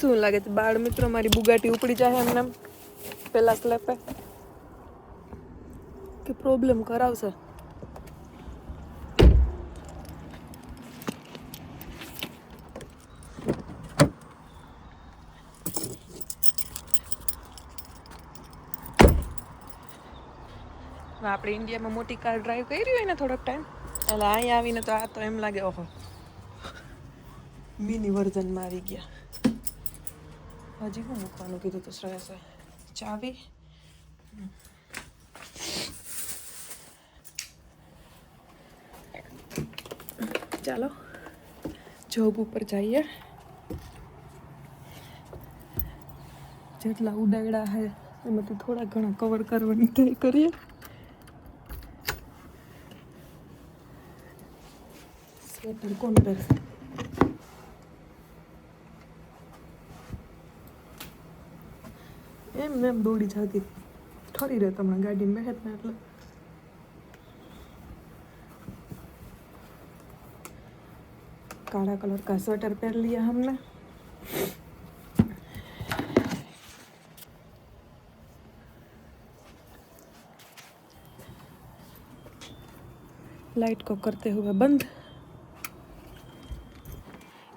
શું લાગે છે બાળ મિત્રો મારી બુગાટી ઉપડી જાય એમને પેલા સ્લેપે કે પ્રોબ્લેમ કરાવશે? આપણે ઇન્ડિયામાં મોટી કાર ડ્રાઈવ કરી હોય ને થોડોક ટાઈમ, એટલે અહીંયા આવીને તો આ તો એમ લાગે ઓહો મિની વર્ઝનમાં આવી ગયા. હજી શું મૂકવાનું કીધું તો શ્રેયસે? ચાવી. ચાલો જોબ ઉપર જઈએ. જેટલા ઉડાડ્યા હે એમાંથી થોડા ઘણા કવર કરવાની ટ્રાય કરીએ. સ્વેટર કોણ પહેરશે? એમ દોડી જતી ઠરી રહે તમને ગાડીમાં બેઠ ને એટલે. काला कलर का स्वेटर पहन लिया हमने. लाइट को करते हुए बंद.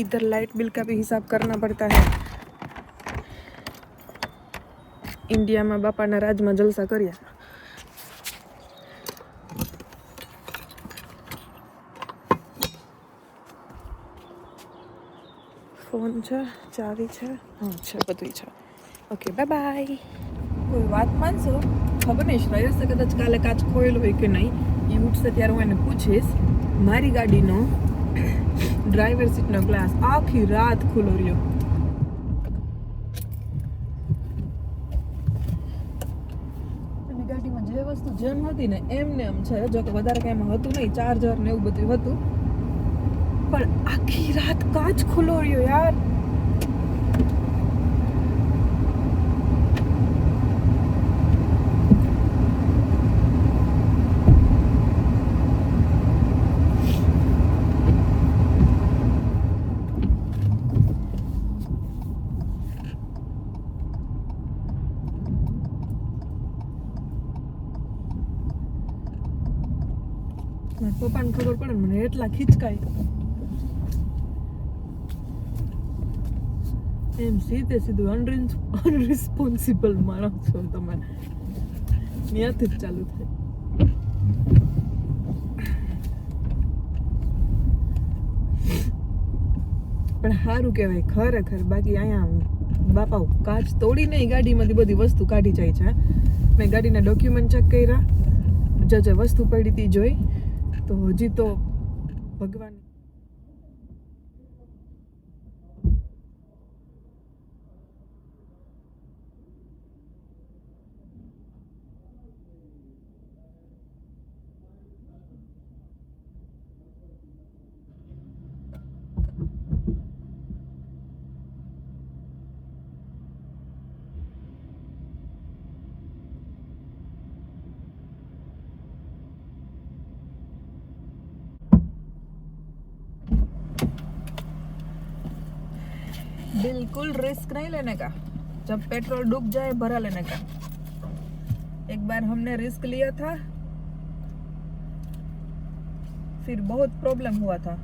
इधर लाइट बिल का भी हिसाब करना पड़ता है. इंडिया में बापा ना राज में जलसा करिया. फोन છે, ચાવી છે, હા છે, બધું છે. Okay bye bye. કોઈ વાત માનશો? ખબર નહીં શ્રેયસે કદાચ કાલે કાચ ખોયેલો હોય કે નહીં. એ ઉઠશે ત્યારે હું એને પૂછીશ. મારી ગાડીનો ડ્રાઈવર સીટનો ગ્લાસ આખી રાત ખુલ્લો રહ્યો. એની ગાડીમાં જે વસ્તુ જેમ હતી ને એમને એમ છે. જો કે વધારે કાંઈ એમાં હતું નહીં, ચાર્જર ને એવું બધું હતું, પણ આખી રાત કાચ ખુલ્લો રહ્યો યાર. પપ્પાને ખબર પડે મને એટલા ખીચકાય. એમ સીધે સીધું અનરિસ્પોન્સિબલ માણસ છો તમે. ત્યાંથી જ ચાલુ થાય. પણ સારું કહેવાય ખરેખર. બાકી અહીંયા બાપા કાચ તોડીને ગાડીમાંથી બધી વસ્તુ કાઢી જાય છે. મેં ગાડીના ડોક્યુમેન્ટ ચેક કર્યા, જે વસ્તુ પડી હતી જોઈ, તો હજી તો ભગવાન. बिल्कुल रिस्क नहीं लेने का. जब पेट्रोल डूब जाए भरा लेने का. एक बार हमने रिस्क लिया था, फिर बहुत प्रॉब्लम हुआ था.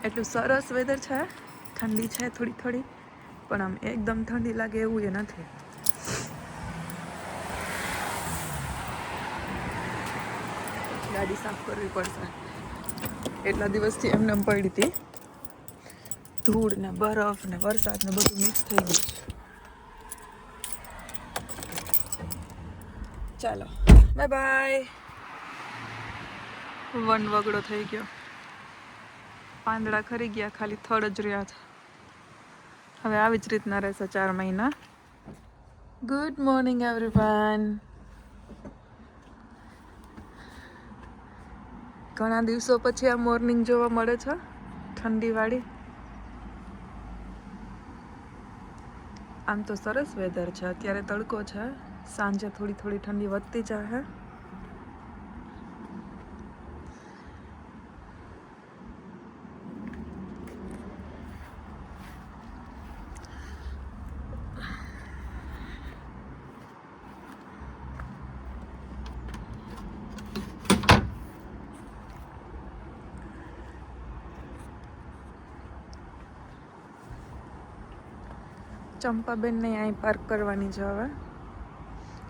એટલું સરસ વેધર છે. ઠંડી છે થોડી થોડી, પણ આમ એકદમ ઠંડી લાગે એવું એ નથી. ગાડી સાફ કરવી પડશે. એટલા દિવસથી એમને પડી હતી. ધૂળ ને બરફ ને વરસાદ ને બધું મિક્સ થઈ ગયું છે. ચાલો બાય બાય. વન વગડો થઈ ગયો. પાંદડા ખરી ગયા, ખાલી થડ જ રહ્યા છે. હવે આવી જ રીતના રહેશે 4 મહિના. Good morning everyone. ઘણા દિવસો પછી આ મોર્નિંગ જોવા મળે છે, ઠંડીવાળી. આમ તો સરસ વેધર છે. અત્યારે તડકો છે, સાંજે થોડી થોડી ઠંડી વધતી જાય. ચંપાબેનને અહીં પાર્ક કરવાની છે હવે.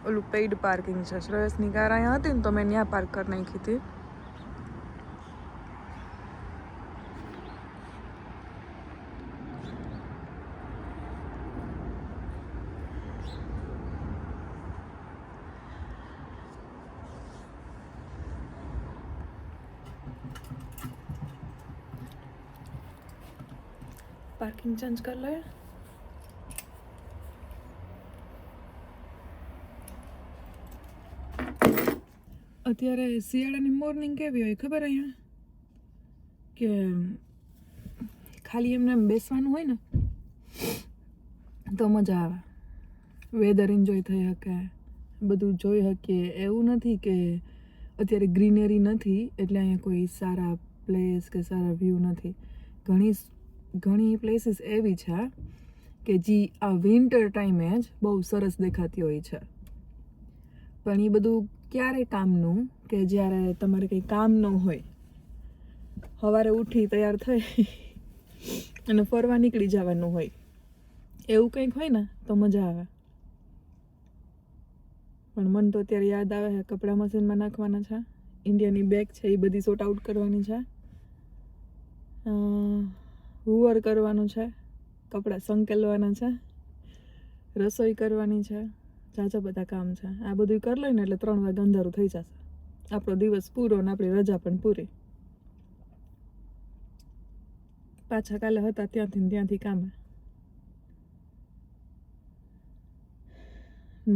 ઓલું પેઇડ પાર્કિંગ છે. શ્રેયસની કાર અહીંયા હતી ને તો મેં ત્યાં પાર્ક કરી નાખી હતી. પાર્કિંગ ચેન્જ કરી લે. અત્યારે શિયાળાની મોર્નિંગ કેવી હોય ખબર અહીંયા કે ખાલી એમને બેસવાનું હોય ને તો મજા આવે. વેધર એન્જોય થઈ શકે, બધું જોઈ શકીએ. એવું નથી કે અત્યારે ગ્રીનરી નથી એટલે અહીંયા કોઈ સારા પ્લેસ કે સારા વ્યૂ નથી. ઘણી પ્લેસીસ એવી છે કે જે આ વિન્ટર ટાઈમે જ બહુ સરસ દેખાતી હોય છે. પણ એ બધું ક્યારે કામનું કે જ્યારે તમારે કંઈ કામ ન હોય, સવારે ઉઠી તૈયાર થઈ અને ફરવા નીકળી જવાનું હોય, એવું કંઈક હોય ને તો મજા આવે. પણ મને તો અત્યારે યાદ આવે છે કપડાં મશીનમાં નાખવાના છે, ઇન્ડિયાની બેગ છે એ બધી સોર્ટ આઉટ કરવાની છે, હુવર કરવાનું છે, કપડાં સંકેલવાના છે, રસોઈ કરવાની છે, ઝાઝા બધા કામ છે. આ બધું કરી લઈને એટલે 3 વાગે અંધારું થઈ જશે. આપણો દિવસ પૂરો ને આપણી રજા પણ પૂરી. પાછા કાલે હતા ત્યાંથી કામે.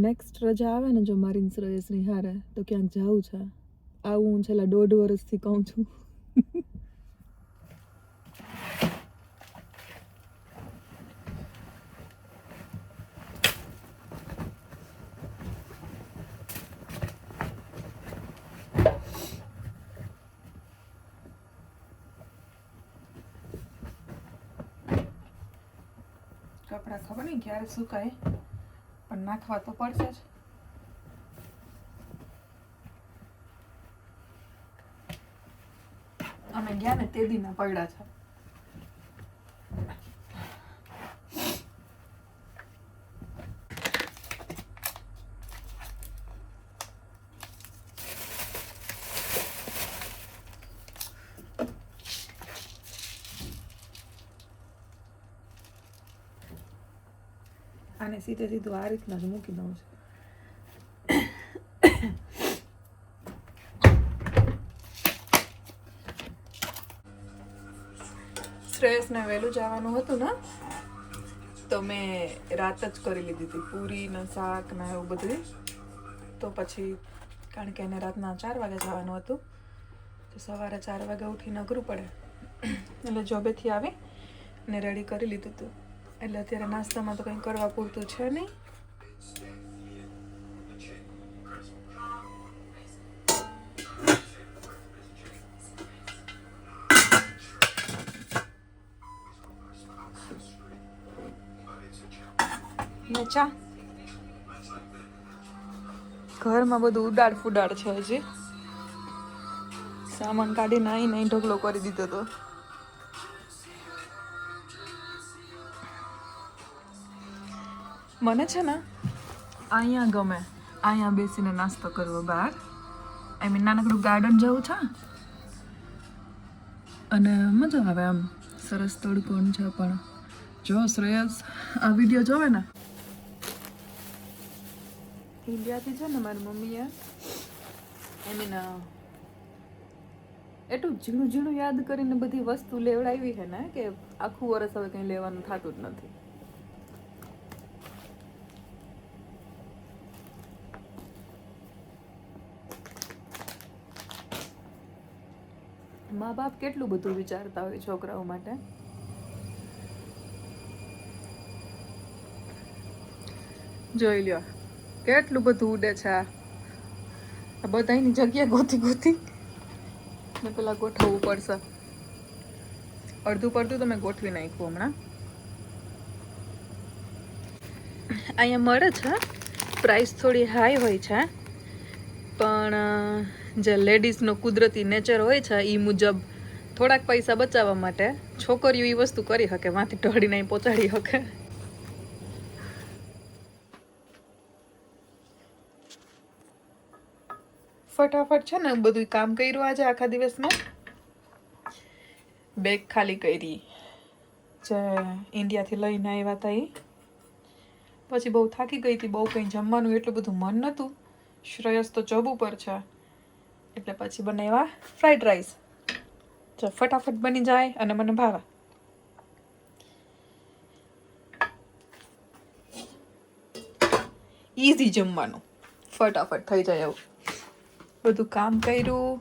નેક્સ્ટ રજા આવે ને જો મારી શ્રેયસની હારે તો ક્યાંક જવું છે. આવું હું છેલ્લા 1.5 વર્ષથી કહું છું. કપડાં ખબર નહીં ક્યારે સુકાય પણ નાખવા તો પડશે જ. અમે ગયા ને તે દીના પડ્યા છે. આને સીધું આ રીતના જ મૂકી દઉં છું. શ્રેયસને વહેલું જવાનું હતું ને તો મેં રાત જ કરી લીધી હતી પૂરી ને શાક ને એવું બધું. તો પછી કારણ કે એને રાતના 4 વાગે જવાનું હતું તો સવારે 4 વાગે ઉઠીને અઘરું પડે એટલે જોબેથી આવી ને રેડી કરી લીધું હતું. એટલે અત્યારે નાસ્તામાં તો કંઈ કરવા પૂરતું છે નહીં. ને ચા ઘરમાં બધું ઉડાડ ફુડાડ છે. હજી સામાન કાઢીને આવીને ઢગલો કરી દીધો હતો. મને છે ને અહીંયા ગમે, અહીંયા બેસીને નાસ્તો કરવો બહાર. આઈ મીન નાનકડું ગાર્ડન જેવું છે અને મજા આવે આમ. સરસ તડકો છે. પણ જો શ્રેયસ આ વિડીયો જોવે ને, ઇન્ડિયાથી છે ને મારી મમ્મીએ આઈ મીન એટલું ઝીણું યાદ કરીને બધી વસ્તુ લેવડાવી છે ને કે આખું વર્ષ હવે કંઈ લેવાનું થતું જ નથી. મા બાપ કેટલું બધું વિચારતા હોય છોકરાઓ માટે. જોઈ લ્યો કેટલું બધું ઉડે છે. આ બધાની જગ્યા ગોતી ને પેલા ગોઠવવું પડશે. અડધું પડધું તો મેં ગોઠવી નાખ્યું હમણાં. અહીંયા મળે છે, પ્રાઇસ થોડી હાઈ હોય છે પણ જે લેડીઝનો કુદરતી નેચર હોય છે એ મુજબ થોડાક પૈસા બચાવવા માટે છોકરીઓ એ વસ્તુ કરી શકે, વાંથી ઢળીને પહોંચાડી શકે. ફટાફટ છે ને બધું કામ કર્યું આજે આખા દિવસમાં. બેગ ખાલી કરી જે ઇન્ડિયાથી લઈને આવ્યા હતા એ. પછી બહુ થાકી ગઈ હતી, બહુ કંઈ જમવાનું એટલું બધું મન નહોતું. શ્રેયસ તો જોબ ઉપર છે એટલે પછી બનાવ્યા ફ્રાઈડ રાઈસ. જો ફટાફટ બની જાય અને મને ભાવે. ઇઝી જમવાનું, ફટાફટ થઈ જાય એવું. બધું કામ કર્યું,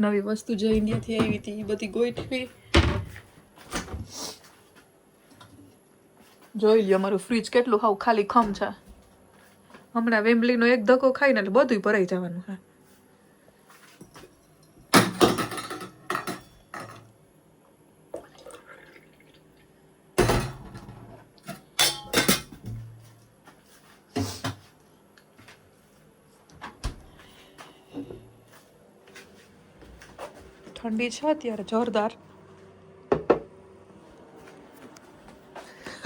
નવી વસ્તુ જે ઇન્ડિયાથી આવી હતી એ બધી ગોઠવી. જોઈ લ્યો અમારું ફ્રીજ કેટલું હાવ ખાલી ખમ છે. હમણાં વેમ્બલીનો એક ધક્કો ખાઈને એટલે બધું ભરાઈ જવાનું છે. ઠંડી છે અત્યારે જોરદાર,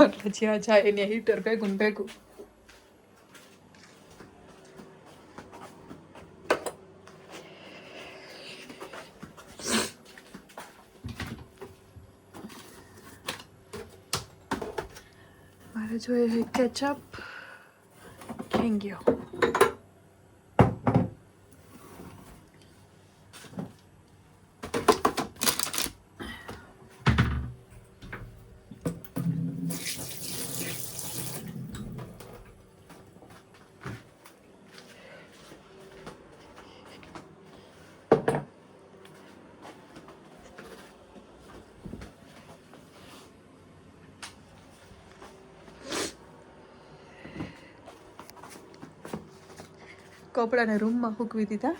એટલે જ્યાં જાય એને હીટર ભેગું ને ભેગું. મારે જોઈએ કેચઅપ ક્યાં ગયો. કપડાને રૂમમાં સૂકવી દીધા.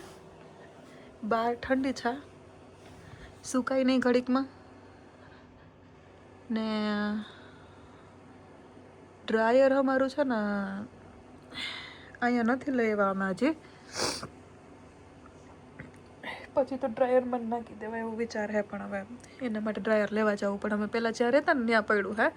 બહાર ઠંડી છે, સુકાય નહીં ઘડીકમાં. ને ડ્રાયર અમારું છે ને અહીંયા નથી લઈ આવ્યા અમે હજી. પછી તો ડ્રાયરમાં નાખી દેવાય એવું વિચાર હે, પણ હવે એના માટે ડ્રાયર લેવા જવું. પણ અમે પહેલાં જ્યાં રહેતા ને ત્યાં પડ્યું હે.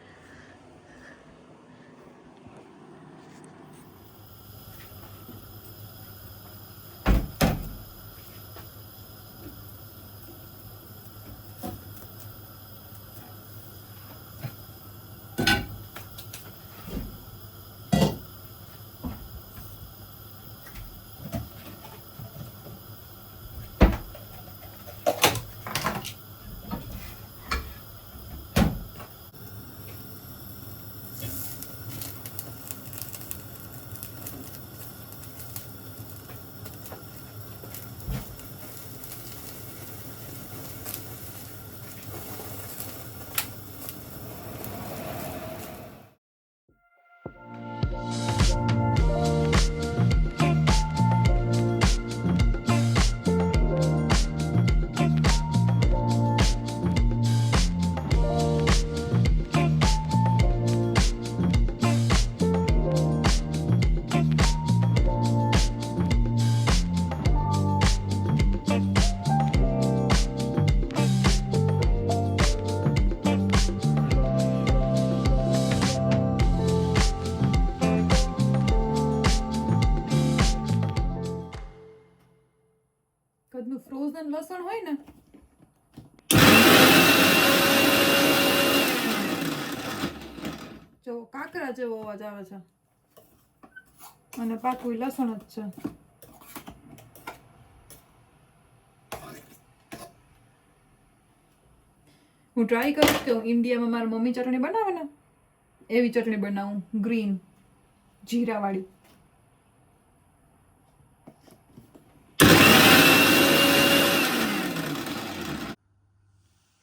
ફ્રોઝન લસણ હોય ને જો કાકરા જેવો અવાજ આવે છે, અને પાકું લસણ જ છે. હું ટ્રાય કરીશ કે ઇન્ડિયામાં મારા મમ્મી ચટણી બનાવે ને એવી ચટણી બનાવું, ગ્રીન જીરાવાળી.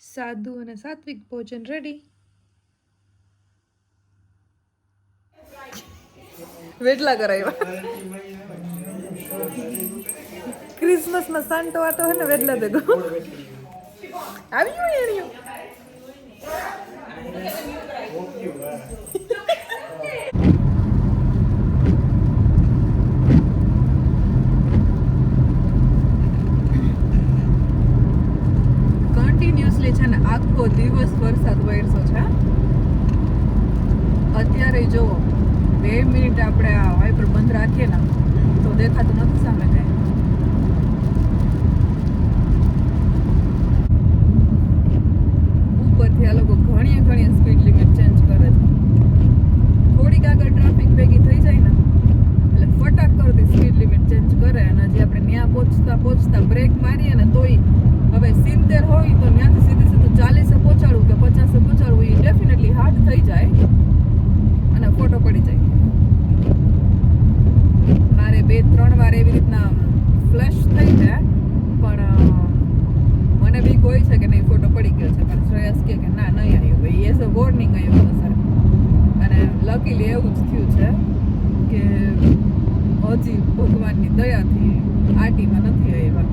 સાદું અને સાત્વિક ભોજન રેડી. વેટલા કરાવ્યા. ક્રિસમસમાં સાંટો આતો હે ને વેટલા ભેગો આવ્યું એણ્યું. કન્ટિન્યુઅસલી છે ને આખો દિવસ વરસાદ વરસો છે. અત્યારે જો 2 મિનિટ આપણે આ વાઇપર બંધ રાખીએ ને તો દેખાતું નથી સામે કઈ. ઉપરથી આ લોકો ઘણી સ્પીડ લિમિટ ચેન્જ કરે છે. થોડીક આગળ ટ્રાફિક ભેગી થઈ જાય ને એટલે ફટાક કરતી સ્પીડ લિમિટ ચેન્જ કરે. અને હજી આપણે ત્યાં પહોંચતા બ્રેક મારીએ ને તોય હવે 70 હોય તો ત્યાંથી સીધું 40 પહોંચાડવું કે 50 પહોંચાડવું એ ડેફિનેટલી હાર્ડ થઈ જાય અને ફોટો પડી જાય. મારે 2-3 વાર એવી રીતના ફ્લેશ થઈ જાય પણ મને બી કોઈ છે કે નહીં ફોટો પડી ગયો છે. પણ શ્રેયસ કે ના નહીં આવ્યો ભાઈ, એઝ અ વોર્નિંગ આવ્યો સર. અને લકીલી એવું જ થયું છે કે હજી ભગવાનની દયાથી આટીમાં નથી આવ્યા.